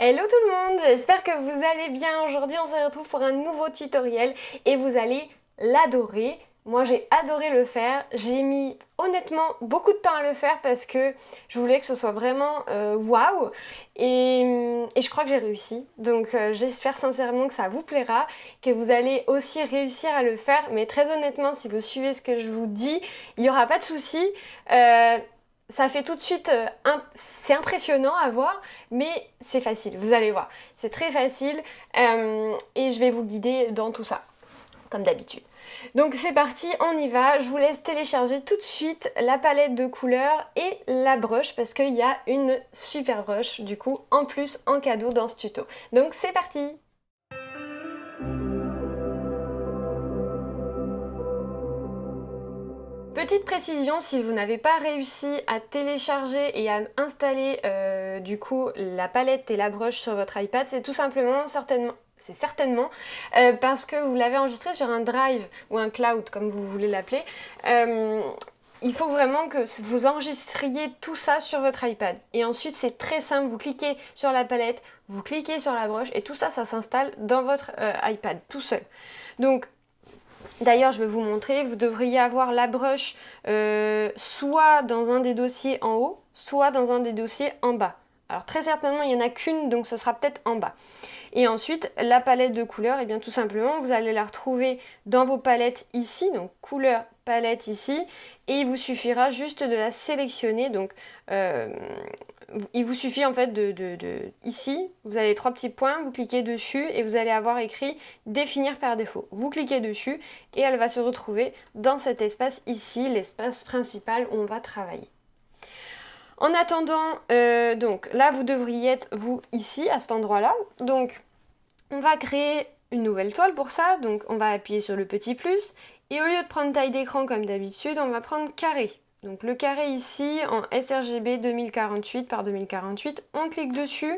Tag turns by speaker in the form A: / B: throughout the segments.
A: Hello tout le monde, j'espère que vous allez bien. Aujourd'hui on se retrouve pour un nouveau tutoriel et vous allez l'adorer. Moi j'ai adoré le faire, j'ai mis honnêtement beaucoup de temps à le faire parce que je voulais que ce soit vraiment waouh et je crois que j'ai réussi. Donc j'espère sincèrement que ça vous plaira, que vous allez aussi réussir à le faire. Mais très honnêtement, si vous suivez ce que je vous dis, il n'y aura pas de souci. Ça fait tout de suite, c'est impressionnant à voir, mais c'est facile, vous allez voir. C'est très facile et je vais vous guider dans tout ça, comme d'habitude. Donc c'est parti, on y va. Je vous laisse télécharger tout de suite la palette de couleurs et la brush parce qu'il y a une super brush du coup en plus en cadeau dans ce tuto. Donc c'est parti! Petite précision, si vous n'avez pas réussi à télécharger et à installer du coup la palette et la brush sur votre iPad, c'est tout simplement certainement parce que vous l'avez enregistré sur un drive ou un cloud comme vous voulez l'appeler. Il faut vraiment que vous enregistriez tout ça sur votre iPad. Et ensuite c'est très simple, vous cliquez sur la palette, vous cliquez sur la brush et tout ça, ça s'installe dans votre iPad tout seul. Donc d'ailleurs, je vais vous montrer, vous devriez avoir la brush soit dans un des dossiers en haut, soit dans un des dossiers en bas. Alors très certainement, il n'y en a qu'une, donc ce sera peut-être en bas. Et ensuite, la palette de couleurs, et bien tout simplement, vous allez la retrouver dans vos palettes ici, donc couleur, palette ici, et il vous suffira juste de la sélectionner. Donc, il vous suffit en fait ici, vous avez 3 petits points, vous cliquez dessus et vous allez avoir écrit définir par défaut. Vous cliquez dessus et elle va se retrouver dans cet espace ici, l'espace principal où on va travailler. En attendant, donc là vous devriez être vous ici à cet endroit-là. Donc on va créer une nouvelle toile pour ça. Donc on va appuyer sur le petit plus et au lieu de prendre taille d'écran comme d'habitude, on va prendre carré. Donc le carré ici en sRGB 2048 par 2048, on clique dessus,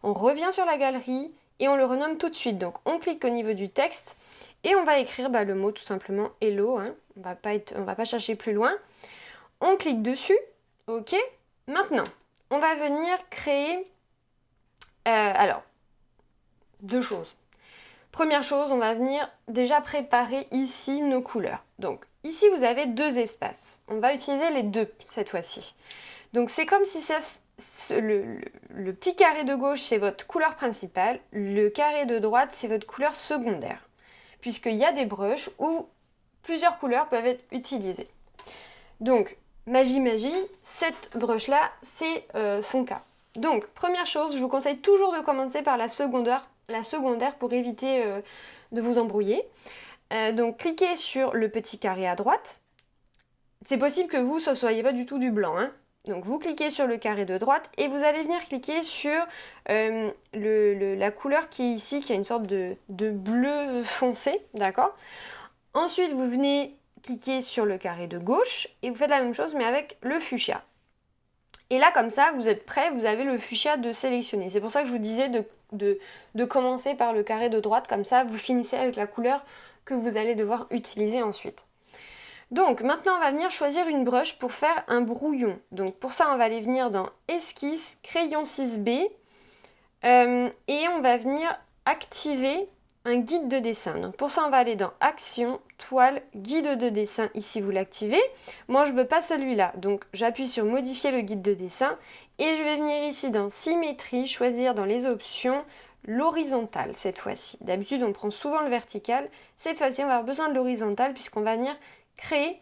A: on revient sur la galerie et on le renomme tout de suite. Donc on clique au niveau du texte et on va écrire le mot tout simplement hello. Hein. On va pas chercher plus loin. On clique dessus, ok. Maintenant, on va venir créer, alors, deux choses. Première chose, on va venir déjà préparer ici nos couleurs. Donc ici, vous avez deux espaces. On va utiliser les deux cette fois-ci. Donc c'est comme si le petit carré de gauche, c'est votre couleur principale. Le carré de droite, c'est votre couleur secondaire. Puisqu'il y a des brushes où plusieurs couleurs peuvent être utilisées. Donc, magie, cette brush-là, c'est son cas. Donc, première chose, je vous conseille toujours de commencer par la secondaire pour éviter de vous embrouiller. Donc, cliquez sur le petit carré à droite. C'est possible que vous, ce ne soyez pas du tout du blanc. Hein. Donc, vous cliquez sur le carré de droite et vous allez venir cliquer sur la couleur qui est ici, qui a une sorte de bleu foncé, d'accord ? Ensuite, vous venez cliquez sur le carré de gauche et vous faites la même chose mais avec le fuchsia. Et là comme ça vous êtes prêt, vous avez le fuchsia de sélectionner. C'est pour ça que je vous disais de commencer par le carré de droite, comme ça vous finissez avec la couleur que vous allez devoir utiliser ensuite. Donc maintenant on va venir choisir une brush pour faire un brouillon. Donc pour ça on va aller venir dans esquisse, crayon 6B et on va venir activer un guide de dessin. Donc pour ça, on va aller dans Action, Toile, Guide de dessin. Ici, vous l'activez. Moi, je ne veux pas celui-là. Donc, j'appuie sur Modifier le guide de dessin. Et je vais venir ici dans Symétrie, choisir dans les options l'horizontale cette fois-ci. D'habitude, on prend souvent le vertical. Cette fois-ci, on va avoir besoin de l'horizontale puisqu'on va venir créer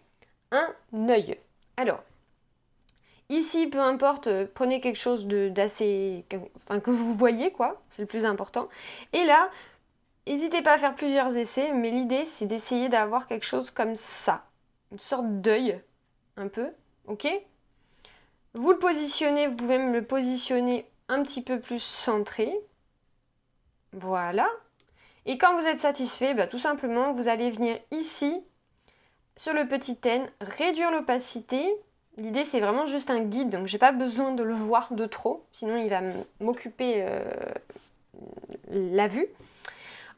A: un œil. Alors, ici, peu importe, prenez quelque chose d'assez... Enfin, que vous voyez, quoi. C'est le plus important. Et là... N'hésitez pas à faire plusieurs essais, mais l'idée c'est d'essayer d'avoir quelque chose comme ça. Une sorte d'œil, un peu, ok ? Vous le positionnez, vous pouvez me le positionner un petit peu plus centré. Voilà. Et quand vous êtes satisfait, tout simplement, vous allez venir ici, sur le petit N, réduire l'opacité. L'idée c'est vraiment juste un guide, donc j'ai pas besoin de le voir de trop, sinon il va m'occuper la vue.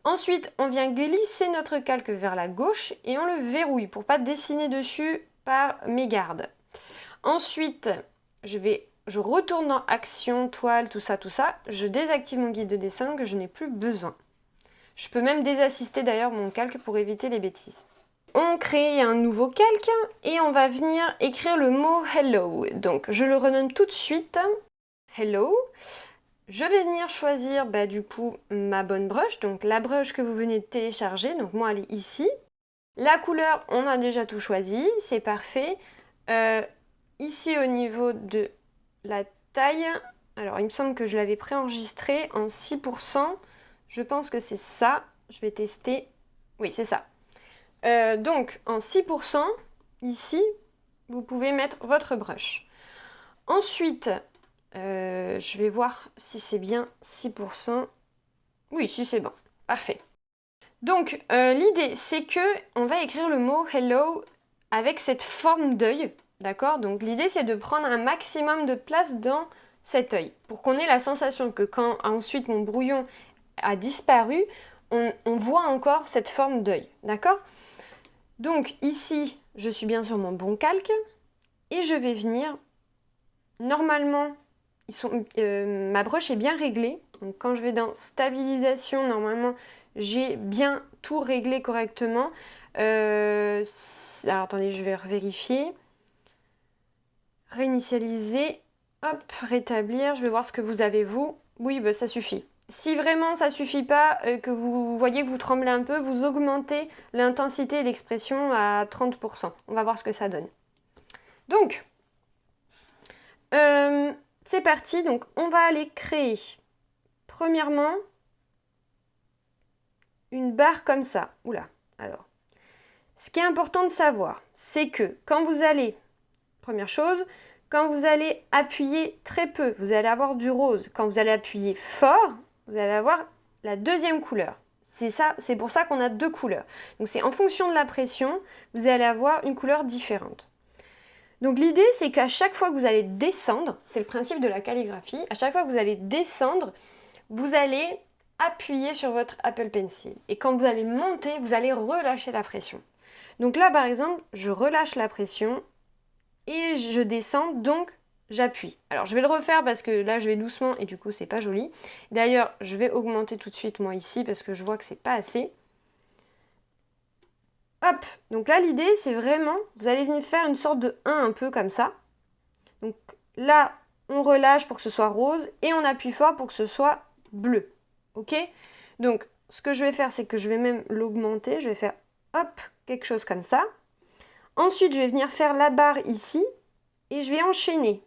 A: Ensuite, on vient glisser notre calque vers la gauche et on le verrouille pour ne pas dessiner dessus par mégarde. Ensuite, je vais je retourne dans Action, Toile, tout ça, je désactive mon guide de dessin que je n'ai plus besoin. Je peux même désassister d'ailleurs mon calque pour éviter les bêtises. On crée un nouveau calque et on va venir écrire le mot Hello. Donc je le renomme tout de suite, Hello. Je vais venir choisir du coup ma bonne brush, donc la brush que vous venez de télécharger, donc moi elle est ici. La couleur, on a déjà tout choisi, c'est parfait. Ici au niveau de la taille, alors il me semble que je l'avais préenregistré en 6%, je pense que c'est ça, je vais tester, oui c'est ça. Donc en 6%, ici, vous pouvez mettre votre brush. Ensuite, je vais voir si c'est bien 6%. Oui, si c'est bon. Parfait. Donc, l'idée, c'est que on va écrire le mot hello avec cette forme d'œil. D'accord? Donc, l'idée, c'est de prendre un maximum de place dans cet œil pour qu'on ait la sensation que quand ensuite mon brouillon a disparu, on voit encore cette forme d'œil. D'accord? Donc, ici, je suis bien sur mon bon calque et je vais venir. Normalement, ma brush est bien réglée. Donc quand je vais dans stabilisation, normalement, j'ai bien tout réglé correctement. Alors attendez, je vais vérifier. Réinitialiser. Hop, rétablir. Je vais voir ce que vous avez vous. Oui, ça suffit. Si vraiment ça suffit pas, que vous voyez que vous tremblez un peu, vous augmentez l'intensité et l'expression à 30%. On va voir ce que ça donne. Donc, c'est parti, donc on va aller créer, premièrement, une barre comme ça. Oula, alors, ce qui est important de savoir, c'est que quand vous allez, première chose, quand vous allez appuyer très peu, vous allez avoir du rose. Quand vous allez appuyer fort, vous allez avoir la deuxième couleur. C'est pour ça qu'on a deux couleurs. Donc c'est en fonction de la pression, vous allez avoir une couleur différente. Donc l'idée, c'est qu'à chaque fois que vous allez descendre, c'est le principe de la calligraphie, à chaque fois que vous allez descendre, vous allez appuyer sur votre Apple Pencil. Et quand vous allez monter, vous allez relâcher la pression. Donc là, par exemple, je relâche la pression et je descends, donc j'appuie. Alors je vais le refaire parce que là, je vais doucement et du coup, c'est pas joli. D'ailleurs, je vais augmenter tout de suite moi ici parce que je vois que c'est pas assez. Hop, donc là l'idée c'est vraiment, vous allez venir faire une sorte de 1 un peu comme ça. Donc là, on relâche pour que ce soit rose et on appuie fort pour que ce soit bleu. Ok? Donc ce que je vais faire, c'est que je vais même l'augmenter. Je vais faire hop, quelque chose comme ça. Ensuite, je vais venir faire la barre ici et je vais enchaîner.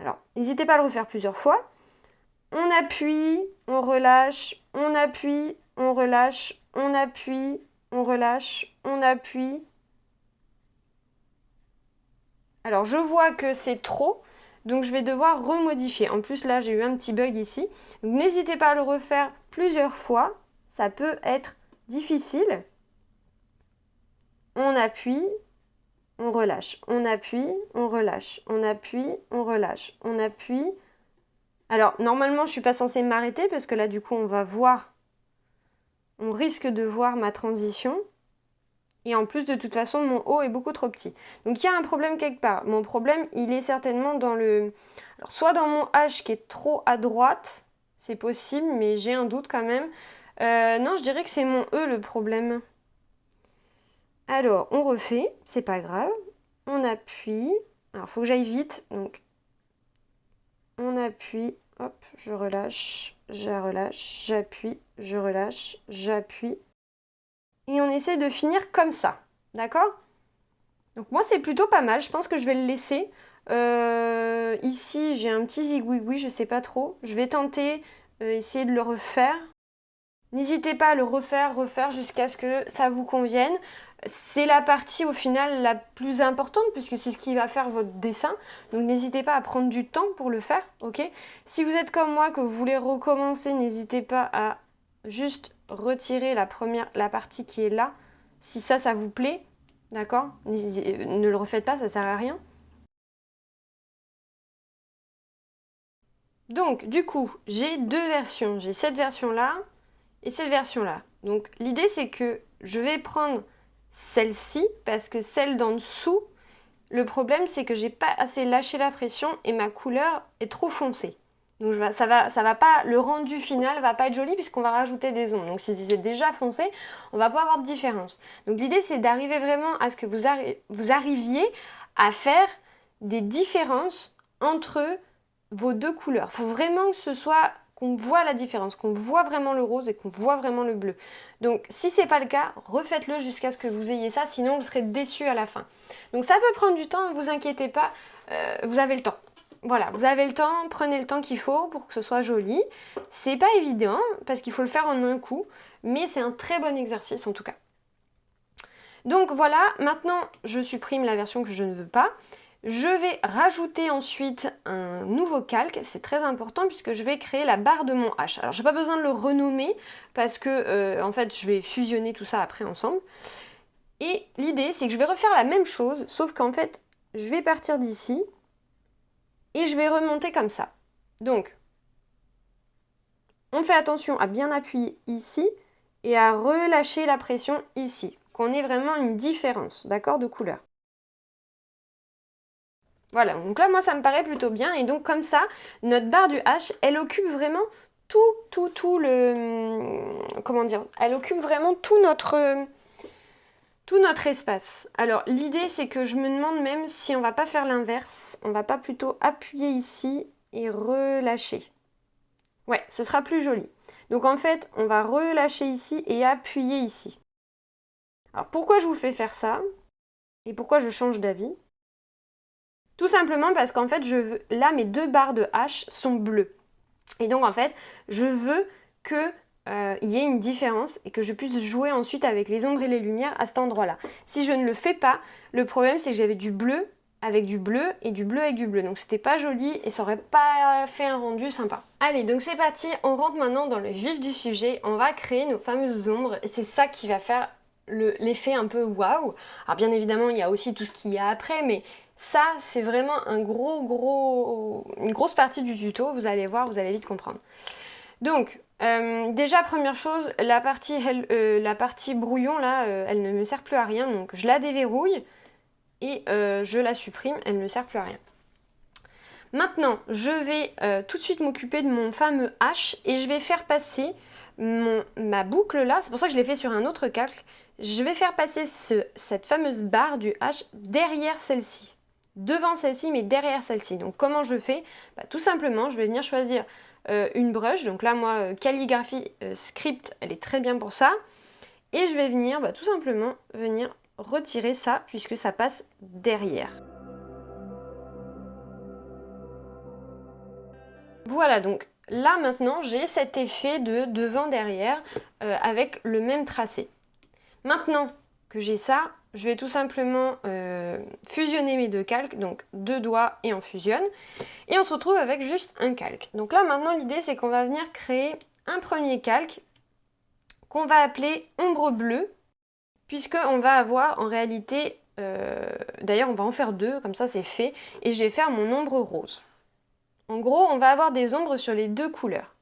A: Alors, n'hésitez pas à le refaire plusieurs fois. On appuie, on relâche, on appuie, on relâche, on appuie, on relâche, on appuie. Alors je vois que c'est trop, donc je vais devoir remodifier. En plus là j'ai eu un petit bug ici. Donc n'hésitez pas à le refaire plusieurs fois, ça peut être difficile. On appuie, on relâche, on appuie, on relâche, on appuie, on relâche, on appuie. Alors normalement je ne suis pas censée m'arrêter parce que là du coup on risque de voir ma transition. Et en plus, de toute façon, mon haut est beaucoup trop petit. Donc, il y a un problème quelque part. Mon problème, il est certainement dans le... Alors, soit dans mon H qui est trop à droite, c'est possible, mais j'ai un doute quand même. Non, je dirais que c'est mon E le problème. Alors, on refait, c'est pas grave. On appuie. Alors, il faut que j'aille vite. Donc, on appuie. Hop, je relâche, j'appuie, je relâche, j'appuie. Et on essaie de finir comme ça, d'accord? Donc moi c'est plutôt pas mal, je pense que je vais le laisser. Ici j'ai un petit zigouigoui, je sais pas trop. Je vais tenter, essayer de le refaire. N'hésitez pas à le refaire jusqu'à ce que ça vous convienne. C'est la partie au final la plus importante puisque c'est ce qui va faire votre dessin. Donc n'hésitez pas à prendre du temps pour le faire, ok? Si vous êtes comme moi, que vous voulez recommencer, n'hésitez pas à juste retirer la partie qui est là, si ça vous plaît, d'accord? Ne le refaites pas, ça sert à rien. Donc, du coup, j'ai deux versions. J'ai cette version-là et cette version-là. Donc, l'idée, c'est que je vais prendre celle-ci parce que celle d'en dessous, Le problème, c'est que j'ai pas assez lâché la pression et ma couleur est trop foncée. Donc ça va pas, le rendu final va pas être joli puisqu'on va rajouter des ombres. Donc si c'est déjà foncé, on va pas avoir de différence. Donc l'idée c'est d'arriver vraiment à ce que vous arriviez à faire des différences entre vos deux couleurs. Il faut vraiment que ce soit qu'on voit la différence, qu'on voit vraiment le rose et qu'on voit vraiment le bleu. Donc si c'est pas le cas, refaites-le jusqu'à ce que vous ayez ça, sinon vous serez déçus à la fin. Donc ça peut prendre du temps, ne vous inquiétez pas, vous avez le temps. Voilà, vous avez le temps, prenez le temps qu'il faut pour que ce soit joli. C'est pas évident parce qu'il faut le faire en un coup, mais c'est un très bon exercice en tout cas. Donc voilà, maintenant je supprime la version que je ne veux pas. Je vais rajouter ensuite un nouveau calque, c'est très important puisque je vais créer la barre de mon H. Alors j'ai pas besoin de le renommer parce que en fait je vais fusionner tout ça après ensemble. Et l'idée c'est que je vais refaire la même chose, sauf qu'en fait je vais partir d'ici. Et je vais remonter comme ça. Donc, on fait attention à bien appuyer ici et à relâcher la pression ici, qu'on ait vraiment une différence, d'accord, de couleur. Voilà, donc là, moi, ça me paraît plutôt bien. Et donc, comme ça, notre barre du H, elle occupe vraiment tout le... Comment dire? Elle occupe vraiment tout notre espace. Alors l'idée c'est que je me demande même si on va pas faire l'inverse, on va pas plutôt appuyer ici et relâcher. Ouais, ce sera plus joli. Donc en fait, on va relâcher ici et appuyer ici. Alors pourquoi je vous fais faire ça? Et pourquoi je change d'avis? Tout simplement parce qu'en fait, là mes deux barres de H sont bleues. Et donc en fait, je veux que il y ait une différence et que je puisse jouer ensuite avec les ombres et les lumières à cet endroit-là. Si je ne le fais pas, le problème c'est que j'avais du bleu avec du bleu et du bleu avec du bleu. Donc c'était pas joli et ça aurait pas fait un rendu sympa. Allez, donc c'est parti, on rentre maintenant dans le vif du sujet. On va créer nos fameuses ombres et c'est ça qui va faire l'effet un peu waouh. Alors bien évidemment, il y a aussi tout ce qu'il y a après, mais ça, c'est vraiment une grosse partie du tuto. Vous allez voir, vous allez vite comprendre. Donc, déjà, première chose, la partie brouillon, là, elle ne me sert plus à rien. Donc, je la déverrouille et je la supprime. Elle ne me sert plus à rien. Maintenant, je vais tout de suite m'occuper de mon fameux H et je vais faire passer ma boucle là. C'est pour ça que je l'ai fait sur un autre calque. Je vais faire passer cette fameuse barre du H derrière celle-ci. Devant celle-ci, mais derrière celle-ci. Donc, comment je fais? Tout simplement, je vais venir choisir une brush. Donc là, moi, calligraphie script, elle est très bien pour ça. Et je vais venir, tout simplement, venir retirer ça, puisque ça passe derrière. Voilà, donc là, maintenant, j'ai cet effet de devant-derrière avec le même tracé. Maintenant que j'ai ça, je vais tout simplement fusionner mes deux calques, donc deux doigts et on fusionne. Et on se retrouve avec juste un calque. Donc là maintenant l'idée c'est qu'on va venir créer un premier calque qu'on va appeler ombre bleue, puisqu'on va avoir en réalité, d'ailleurs on va en faire deux, comme ça c'est fait, et je vais faire mon ombre rose. En gros on va avoir des ombres sur les deux couleurs.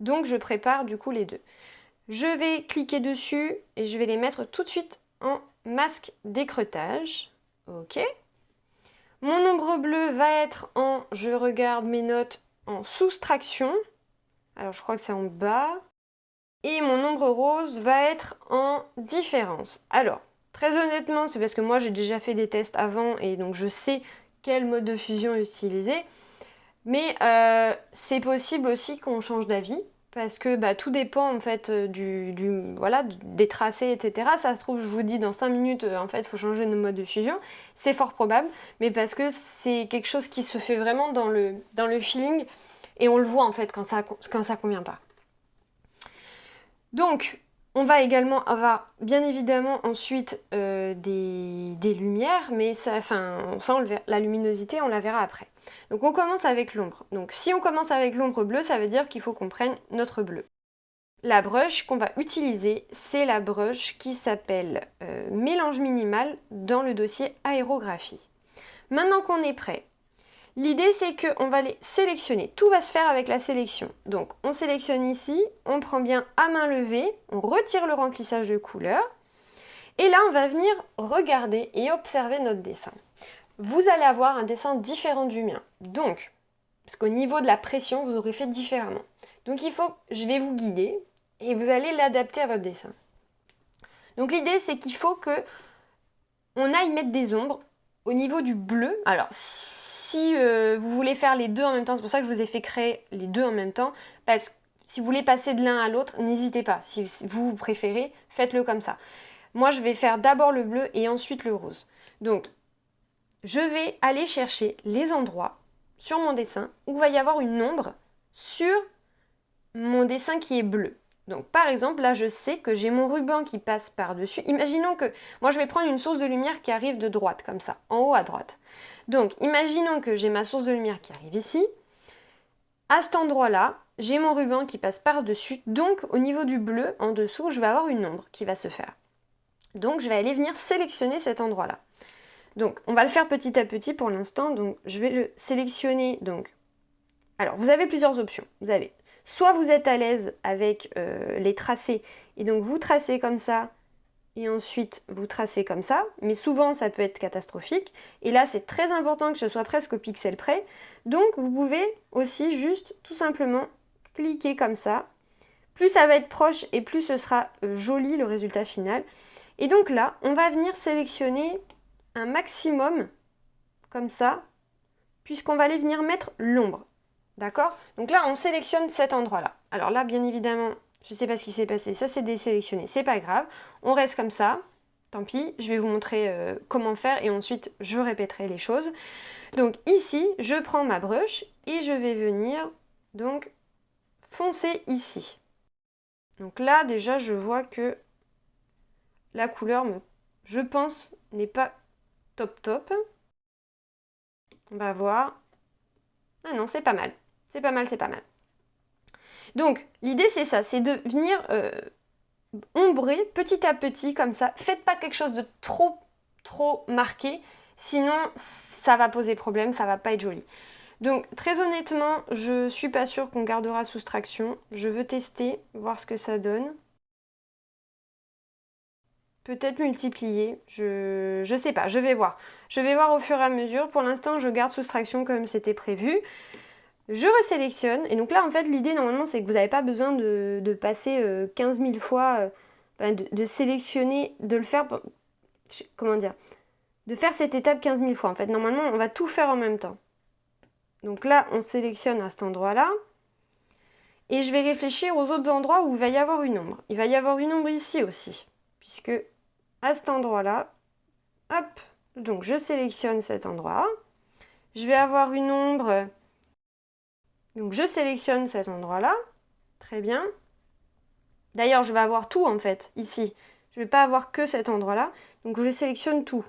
A: Donc je prépare du coup les deux. Je vais cliquer dessus et je vais les mettre tout de suite en masque d'écreutage. Ok. Mon ombre bleue va être en, je regarde mes notes, en soustraction. Alors je crois que c'est en bas. Et mon ombre rose va être en différence. Alors, très honnêtement, c'est parce que moi j'ai déjà fait des tests avant et donc je sais quel mode de fusion utiliser. Mais c'est possible aussi qu'on change d'avis. Parce que tout dépend en fait des tracés, etc. Ça se trouve, je vous dis, dans 5 minutes, en fait, il faut changer de mode de fusion. C'est fort probable, mais parce que c'est quelque chose qui se fait vraiment dans le feeling, et on le voit en fait quand ça convient pas. Donc, on va également avoir, bien évidemment, ensuite des lumières, mais ça, la luminosité, on la verra après. Donc on commence avec l'ombre. Donc si on commence avec l'ombre bleue, ça veut dire qu'il faut qu'on prenne notre bleu. La brush qu'on va utiliser, c'est la brush qui s'appelle Mélange minimal dans le dossier aérographie. Maintenant qu'on est prêt, l'idée c'est qu'on va les sélectionner. Tout va se faire avec la sélection. Donc on sélectionne ici, on prend bien à main levée, on retire le remplissage de couleurs. Et là on va venir regarder et observer notre dessin. vous allez avoir un dessin différent du mien. Donc, parce qu'au niveau de la pression, vous aurez fait différemment. Donc je vais vous guider et vous allez l'adapter à votre dessin. Donc l'idée c'est qu'il faut que on aille mettre des ombres au niveau du bleu. Alors si vous voulez faire les deux en même temps, c'est pour ça que je vous ai fait créer les deux en même temps, parce que si vous voulez passer de l'un à l'autre, n'hésitez pas. Si vous préférez, faites-le comme ça. Moi je vais faire d'abord le bleu et ensuite le rose. Donc je vais aller chercher les endroits sur mon dessin où il va y avoir une ombre sur mon dessin qui est bleu. Donc par exemple, là je sais que j'ai mon ruban qui passe par-dessus. Imaginons que, moi je vais prendre une source de lumière qui arrive de droite, comme ça, en haut à droite. Donc imaginons que j'ai ma source de lumière qui arrive ici. À cet endroit-là, j'ai mon ruban qui passe par-dessus. Donc au niveau du bleu, en dessous, je vais avoir une ombre qui va se faire. Donc je vais aller venir sélectionner cet endroit-là. Donc on va le faire petit à petit pour l'instant. Donc je vais le sélectionner. Donc, alors vous avez plusieurs options. Vous avez soit vous êtes à l'aise avec les tracés et donc vous tracez comme ça et ensuite vous tracez comme ça, mais souvent ça peut être catastrophique et là c'est très important que ce soit presque au pixel près. Donc vous pouvez aussi juste tout simplement cliquer comme ça. Plus ça va être proche et plus ce sera joli le résultat final. Et donc là on va venir sélectionner un maximum comme ça, puisqu'on va aller venir mettre l'ombre. D'accord? Donc là, on sélectionne cet endroit-là. Alors là, bien évidemment, je ne sais pas ce qui s'est passé, ça s'est désélectionné, c'est pas grave. On reste comme ça, tant pis, je vais vous montrer comment faire et ensuite je répéterai les choses. Donc ici, je prends ma brush et je vais venir donc foncer ici. Donc là, déjà, je vois que la couleur, je pense, n'est pas top. On va voir. Ah non, c'est pas mal. C'est pas mal. Donc, l'idée, c'est ça, c'est de venir ombrer petit à petit, comme ça. Faites pas quelque chose de trop marqué, sinon, ça va poser problème, ça va pas être joli. Donc, très honnêtement, je suis pas sûre qu'on gardera soustraction. Je veux tester, voir ce que ça donne. Peut-être multiplier, je sais pas, je vais voir. Je vais voir au fur et à mesure. Pour l'instant, je garde soustraction comme c'était prévu. Je resélectionne, et donc là en fait l'idée normalement c'est que vous n'avez pas besoin de passer 15 000 fois, de sélectionner, de le faire, comment dire, de faire cette étape 15 000 fois en fait. Normalement on va tout faire en même temps. Donc là on sélectionne à cet endroit-là, et je vais réfléchir aux autres endroits où il va y avoir une ombre. Il va y avoir une ombre ici aussi, puisque à cet endroit-là, hop, donc je sélectionne cet endroit, je vais avoir une ombre. Donc je sélectionne cet endroit-là, très bien. D'ailleurs, je vais avoir tout en fait, ici. Je ne vais pas avoir que cet endroit-là, donc je sélectionne tout.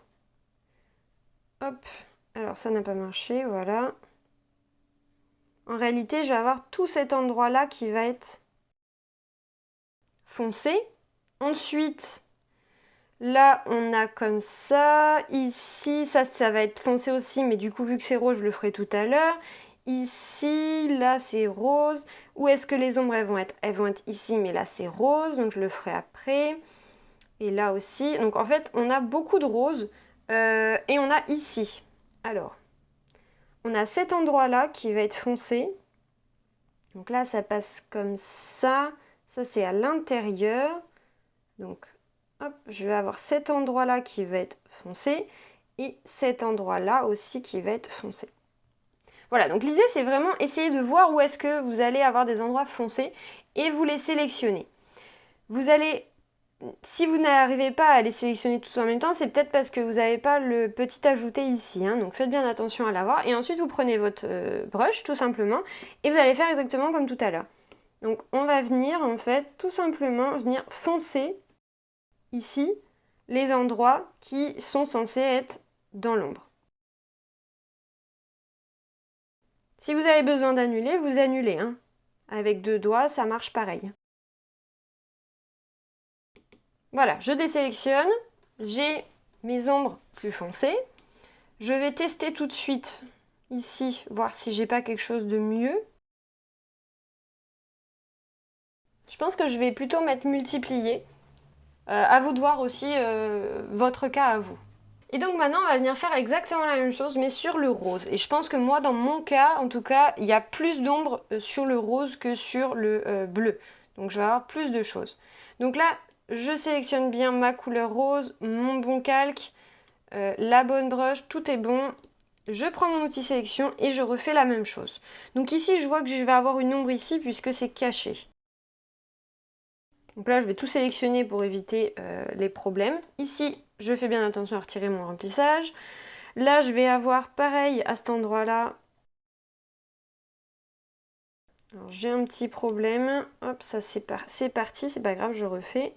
A: Hop, alors ça n'a pas marché, voilà. En réalité, je vais avoir tout cet endroit-là qui va être foncé. Ensuite, là, on a comme ça. Ici, ça va être foncé aussi, mais du coup, vu que c'est rose, je le ferai tout à l'heure. Ici, là c'est rose. Où est-ce que les ombres elles vont être? Elles vont être ici, mais là c'est rose, donc je le ferai après. Et là aussi. Donc en fait, on a beaucoup de rose. Et on a ici. Alors, on a cet endroit-là qui va être foncé. Donc là, ça passe comme ça. Ça, c'est à l'intérieur. Donc, hop, je vais avoir cet endroit-là qui va être foncé. Et cet endroit-là aussi qui va être foncé. Voilà, donc l'idée c'est vraiment essayer de voir où est-ce que vous allez avoir des endroits foncés et vous les sélectionnez. Vous allez, si vous n'arrivez pas à les sélectionner tous en même temps, c'est peut-être parce que vous n'avez pas le petit ajouté ici, hein, donc faites bien attention à l'avoir. Et ensuite vous prenez votre brush tout simplement et vous allez faire exactement comme tout à l'heure. Donc on va venir en fait tout simplement venir foncer ici les endroits qui sont censés être dans l'ombre. Si vous avez besoin d'annuler, vous annulez. Hein. Avec deux doigts, ça marche pareil. Voilà, je désélectionne. J'ai mes ombres plus foncées. Je vais tester tout de suite ici, voir si j'ai pas quelque chose de mieux. Je pense que je vais plutôt mettre multiplier. À vous de voir aussi votre cas à vous. Et donc maintenant on va venir faire exactement la même chose mais sur le rose. Et je pense que moi dans mon cas, en tout cas, il y a plus d'ombre sur le rose que sur le bleu. Donc je vais avoir plus de choses. Donc là, je sélectionne bien ma couleur rose, mon bon calque, la bonne brush, tout est bon. Je prends mon outil sélection et je refais la même chose. Donc ici, je vois que je vais avoir une ombre ici puisque c'est caché. Donc là, je vais tout sélectionner pour éviter les problèmes. Ici, je fais bien attention à retirer mon remplissage. Là, je vais avoir pareil à cet endroit-là. Alors, j'ai un petit problème. Hop, ça c'est parti, c'est pas grave, je refais.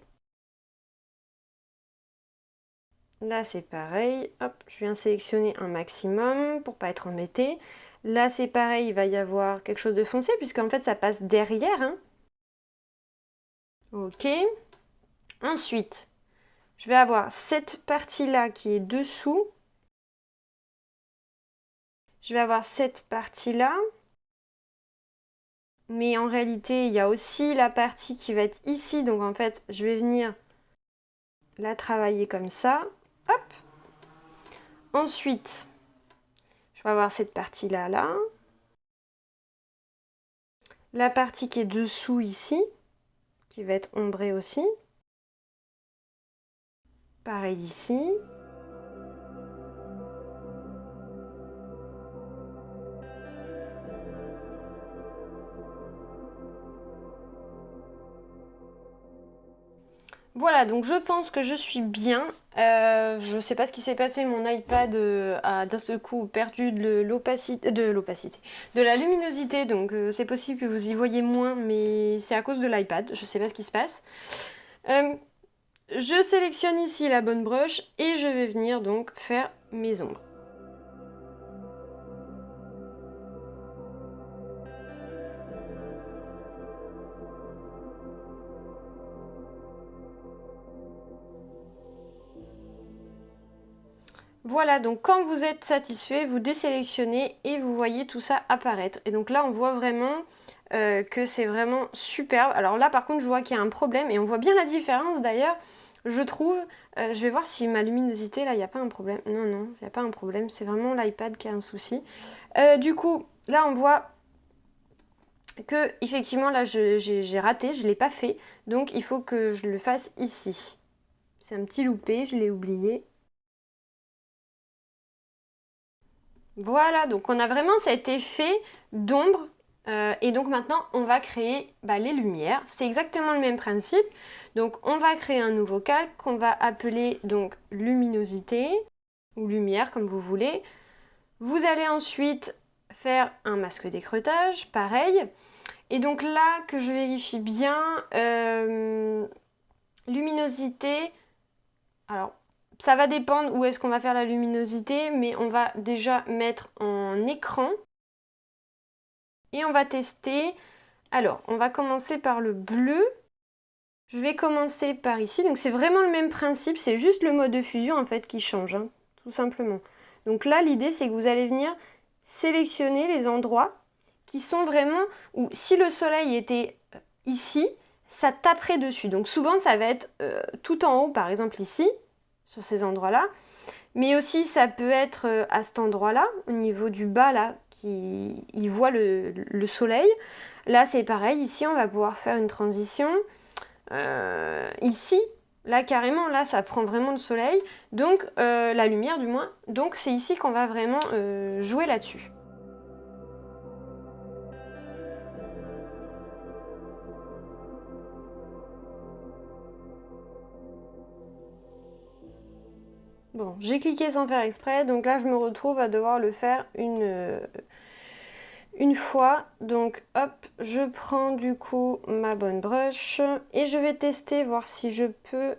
A: Là, c'est pareil. Hop, je viens sélectionner un maximum pour pas être embêtée. Là, c'est pareil, il va y avoir quelque chose de foncé puisqu'en fait, ça passe derrière. Hein. Ok. Ensuite, je vais avoir cette partie-là qui est dessous. Je vais avoir cette partie-là. Mais en réalité, il y a aussi la partie qui va être ici. Donc en fait, je vais venir la travailler comme ça. Hop. Ensuite, je vais avoir cette partie-là, là. La partie qui est dessous ici, qui va être ombrée aussi. Pareil ici. Voilà, donc je pense que je suis bien. Je sais pas ce qui s'est passé, mon iPad a d'un seul coup perdu de la luminosité, donc c'est possible que vous y voyez moins, mais c'est à cause de l'iPad, je sais pas ce qui se passe. Je sélectionne ici la bonne brush et je vais venir donc faire mes ombres. Voilà, donc quand vous êtes satisfait, vous désélectionnez et vous voyez tout ça apparaître. Et donc là, on voit vraiment que c'est vraiment superbe. Alors là, par contre, je vois qu'il y a un problème et on voit bien la différence d'ailleurs, je trouve. Je vais voir si ma luminosité, là, il n'y a pas un problème. Non, non, il n'y a pas un problème, c'est vraiment l'iPad qui a un souci. Du coup, là, on voit que, effectivement, là, j'ai raté, je ne l'ai pas fait. Donc, il faut que je le fasse ici. C'est un petit loupé, je l'ai oublié. Voilà, donc on a vraiment cet effet d'ombre et donc maintenant on va créer les lumières. C'est exactement le même principe. Donc on va créer un nouveau calque qu'on va appeler donc luminosité ou lumière comme vous voulez. Vous allez ensuite faire un masque d'écreutage, pareil. Et donc là que je vérifie bien, luminosité, alors ça va dépendre où est-ce qu'on va faire la luminosité, mais on va déjà mettre en écran et on va tester. Alors, on va commencer par le bleu. Je vais commencer par ici. Donc c'est vraiment le même principe, c'est juste le mode de fusion en fait qui change, hein, tout simplement. Donc là, l'idée c'est que vous allez venir sélectionner les endroits qui sont vraiment où si le soleil était ici, ça taperait dessus. Donc souvent ça va être tout en haut, par exemple ici, sur ces endroits-là. Mais aussi, ça peut être à cet endroit-là, au niveau du bas, là, qui il voit le soleil. Là, c'est pareil. Ici, on va pouvoir faire une transition. Ici, là, carrément, là, ça prend vraiment le soleil. Donc, la lumière, du moins. Donc, c'est ici qu'on va vraiment jouer là-dessus. Bon, j'ai cliqué sans faire exprès, donc là je me retrouve à devoir le faire une fois. Donc hop, je prends du coup ma bonne brush et je vais tester, voir si je peux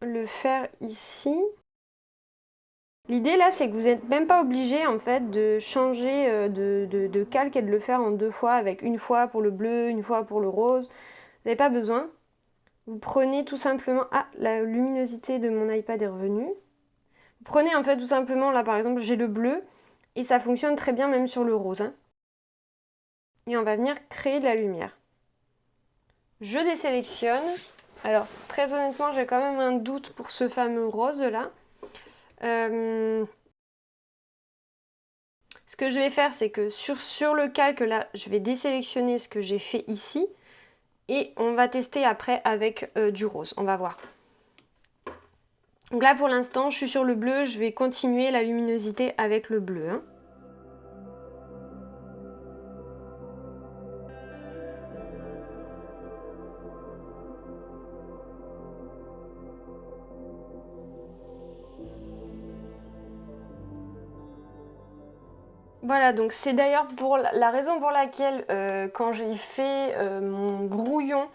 A: le faire ici. L'idée là, c'est que vous n'êtes même pas obligé en fait de changer de calque et de le faire en deux fois, avec une fois pour le bleu, une fois pour le rose. Vous n'avez pas besoin. Vous prenez tout simplement... Ah, la luminosité de mon iPad est revenue. Prenez en fait tout simplement, là par exemple j'ai le bleu et ça fonctionne très bien même sur le rose. Hein. Et on va venir créer de la lumière. Je désélectionne. Alors très honnêtement j'ai quand même un doute pour ce fameux rose là. Ce que je vais faire, c'est que sur le calque là, je vais désélectionner ce que j'ai fait ici et on va tester après avec du rose, on va voir. Donc là pour l'instant, je suis sur le bleu, je vais continuer la luminosité avec le bleu. Hein. Voilà, donc c'est d'ailleurs pour la raison pour laquelle quand j'ai fait mon brouillon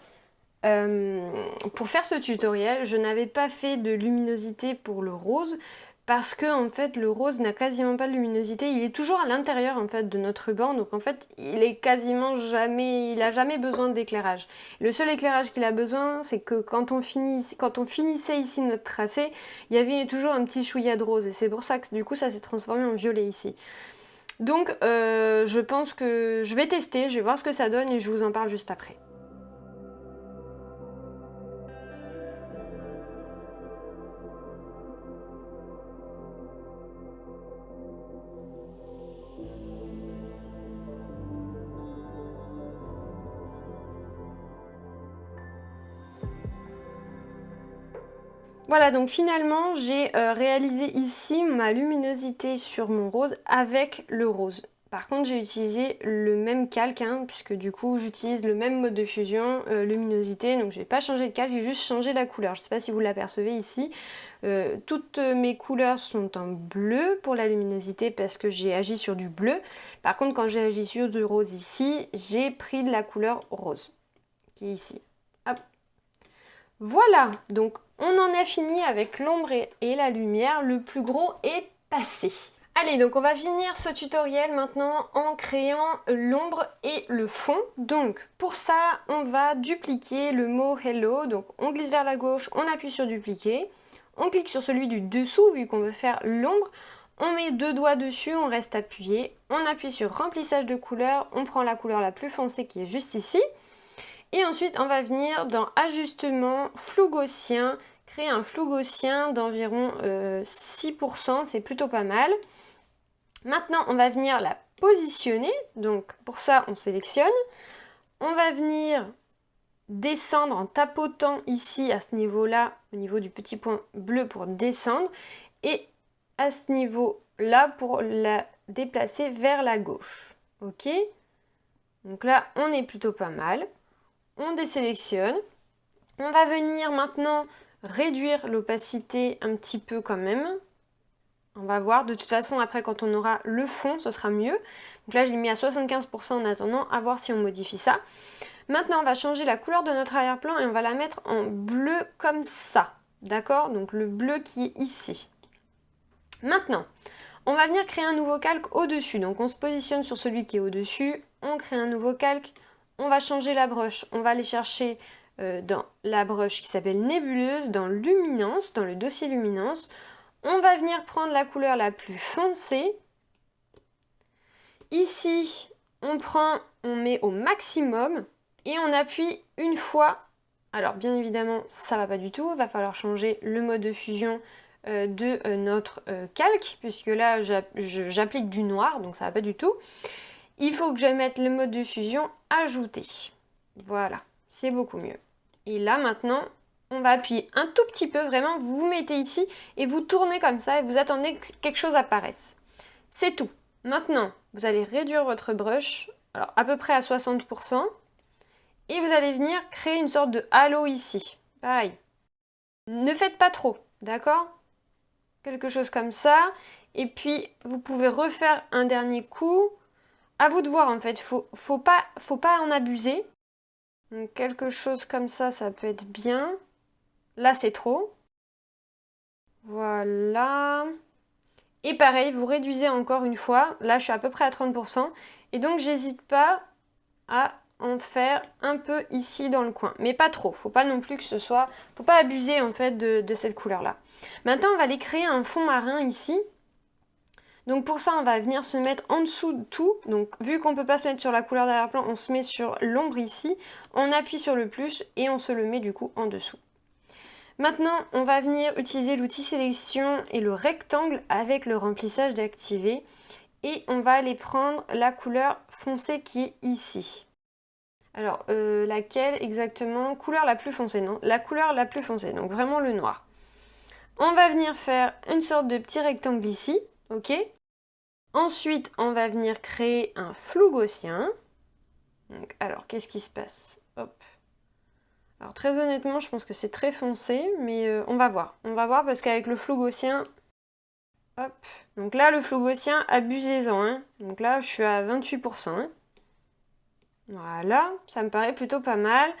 A: pour faire ce tutoriel, je n'avais pas fait de luminosité pour le rose parce que en fait le rose n'a quasiment pas de luminosité, il est toujours à l'intérieur en fait de notre ruban, donc en fait il est quasiment jamais, il a jamais besoin d'éclairage. Le seul éclairage qu'il a besoin, c'est que quand on finissait ici notre tracé, il y avait toujours un petit chouïa de rose et c'est pour ça que du coup ça s'est transformé en violet ici. Donc je pense que je vais tester, je vais voir ce que ça donne et je vous en parle juste après. Voilà, donc finalement j'ai réalisé ici ma luminosité sur mon rose avec le rose. Par contre j'ai utilisé le même calque, hein, puisque du coup j'utilise le même mode de fusion, luminosité, donc j'ai pas changé de calque, j'ai juste changé la couleur. Je sais pas si vous l'apercevez ici. Toutes mes couleurs sont en bleu pour la luminosité parce que j'ai agi sur du bleu. Par contre quand j'ai agi sur du rose ici, j'ai pris de la couleur rose, qui est ici. Hop. Voilà, donc on en a fini avec l'ombre et la lumière, le plus gros est passé. Allez, donc on va finir ce tutoriel maintenant en créant l'ombre et le fond. Donc pour ça, on va dupliquer le mot hello, donc on glisse vers la gauche, on appuie sur dupliquer, on clique sur celui du dessous vu qu'on veut faire l'ombre, on met 2 doigts dessus, on reste appuyé, on appuie sur remplissage de couleur, on prend la couleur la plus foncée qui est juste ici. Et ensuite, on va venir dans Ajustement, Flou gaussien, créer un flou gaussien d'environ 6%, c'est plutôt pas mal. Maintenant, on va venir la positionner, donc pour ça, on sélectionne. On va venir descendre en tapotant ici à ce niveau-là, au niveau du petit point bleu pour descendre, et à ce niveau-là pour la déplacer vers la gauche. Ok? Donc là, on est plutôt pas mal. On désélectionne. On va venir maintenant réduire l'opacité un petit peu quand même. On va voir, de toute façon après quand on aura le fond, ce sera mieux. Donc là je l'ai mis à 75% en attendant, à voir si on modifie ça. Maintenant on va changer la couleur de notre arrière-plan et on va la mettre en bleu comme ça. D'accord? Donc le bleu qui est ici. Maintenant, on va venir créer un nouveau calque au-dessus. Donc on se positionne sur celui qui est au-dessus, on crée un nouveau calque. On va changer la brush, on va aller chercher dans la brush qui s'appelle nébuleuse, dans luminance, dans le dossier luminance. On va venir prendre la couleur la plus foncée. Ici, on met au maximum et on appuie une fois. Alors bien évidemment, ça va pas du tout, il va falloir changer le mode de fusion de notre calque, puisque là j'applique du noir, donc ça va pas du tout. Il faut que je mette le mode de fusion ajouter. Voilà, c'est beaucoup mieux. Et là maintenant, on va appuyer un tout petit peu, vraiment, vous vous mettez ici et vous tournez comme ça et vous attendez que quelque chose apparaisse. C'est tout. Maintenant, vous allez réduire votre brush, alors à peu près à 60%, et vous allez venir créer une sorte de halo ici. Pareil. Ne faites pas trop, d'accord? Quelque chose comme ça. Et puis, vous pouvez refaire un dernier coup. À vous de voir en fait, faut pas en abuser. Donc quelque chose comme ça peut être bien. Là c'est trop. Voilà. Et pareil, vous réduisez encore une fois. Là je suis à peu près à 30%. Et donc j'hésite pas à en faire un peu ici dans le coin. Mais pas trop, faut pas non plus que ce soit... Faut pas abuser en fait de cette couleur là. Maintenant on va aller créer un fond marin ici. Donc pour ça, on va venir se mettre en dessous de tout. Donc vu qu'on ne peut pas se mettre sur la couleur d'arrière-plan, on se met sur l'ombre ici. On appuie sur le plus et on se le met du coup en dessous. Maintenant, on va venir utiliser l'outil sélection et le rectangle avec le remplissage d'activer. Et on va aller prendre la couleur foncée qui est ici. Alors, laquelle exactement? Couleur la plus foncée, non? La couleur la plus foncée, donc vraiment le noir. On va venir faire une sorte de petit rectangle ici, ok? Ensuite, on va venir créer un flou gaussien. Donc, alors, qu'est-ce qui se passe? Hop. Alors, très honnêtement, je pense que c'est très foncé, mais on va voir. On va voir parce qu'avec le flou gaussien, hop. Donc là, le flou gaussien, abusez-en, hein. Donc là, je suis à 28%, hein. Voilà, ça me paraît plutôt pas mal.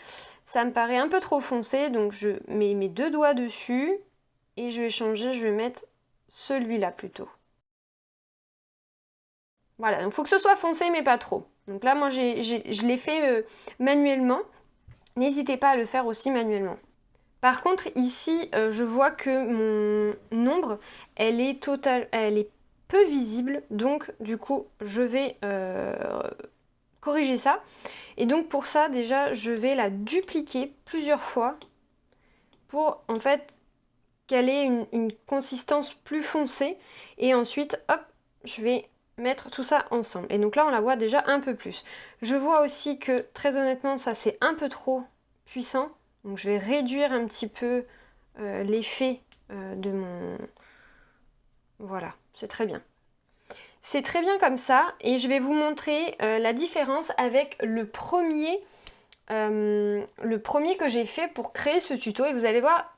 A: Ça me paraît un peu trop foncé, donc je mets mes 2 doigts dessus et je vais changer, je vais mettre celui-là plutôt. Voilà, donc il faut que ce soit foncé mais pas trop. Donc là, moi, je l'ai fait manuellement. N'hésitez pas à le faire aussi manuellement. Par contre, ici, je vois que mon ombre, elle est peu visible. Donc, du coup, je vais corriger ça. Et donc, pour ça, déjà, je vais la dupliquer plusieurs fois pour, en fait, qu'elle ait une consistance plus foncée. Et ensuite, hop, je vais mettre tout ça ensemble. Et donc là, on la voit déjà un peu plus. Je vois aussi que, très honnêtement, ça, c'est un peu trop puissant. Donc je vais réduire un petit peu l'effet de mon... Voilà, c'est très bien. C'est très bien comme ça et je vais vous montrer la différence avec le premier que j'ai fait pour créer ce tuto. Et vous allez voir,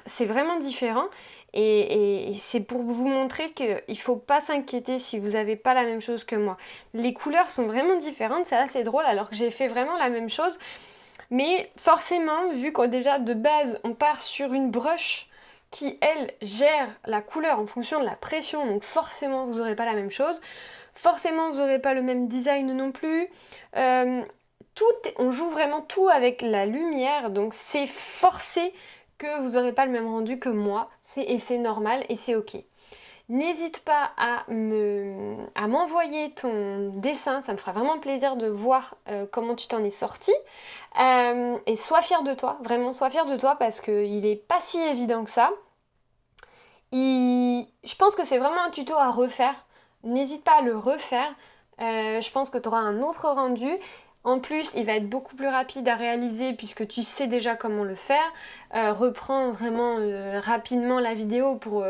A: c'est vraiment différent et c'est pour vous montrer qu'il ne faut pas s'inquiéter si vous n'avez pas la même chose que moi. Les couleurs sont vraiment différentes, c'est assez drôle alors que j'ai fait vraiment la même chose. Mais forcément, vu que déjà de base on part sur une brush qui elle gère la couleur en fonction de la pression, donc forcément vous n'aurez pas la même chose, forcément vous n'aurez pas le même design non plus, on joue vraiment tout avec la lumière, donc c'est forcé que vous n'aurez pas le même rendu que moi, et c'est normal et c'est ok. N'hésite pas à m'envoyer ton dessin, ça me fera vraiment plaisir de voir comment tu t'en es sorti. Et sois fière de toi, vraiment sois fière de toi parce qu'il n'est pas si évident que ça. Je pense que c'est vraiment un tuto à refaire, n'hésite pas à le refaire. Je pense que tu auras un autre rendu. En plus, il va être beaucoup plus rapide à réaliser puisque tu sais déjà comment le faire. Reprends vraiment rapidement la vidéo pour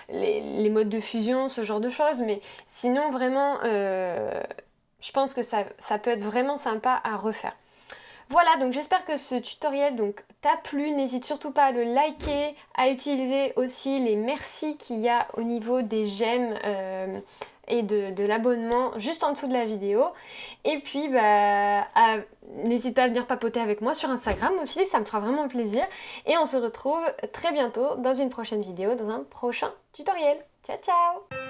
A: les modes de fusion, ce genre de choses. Mais sinon, vraiment, je pense que ça peut être vraiment sympa à refaire. Voilà, donc j'espère que ce tutoriel t'a plu. N'hésite surtout pas à le liker, à utiliser aussi les merci qu'il y a au niveau des j'aime et de l'abonnement juste en dessous de la vidéo. Et puis, n'hésite pas à venir papoter avec moi sur Instagram aussi, ça me fera vraiment plaisir. Et on se retrouve très bientôt dans une prochaine vidéo, dans un prochain tutoriel. Ciao, ciao!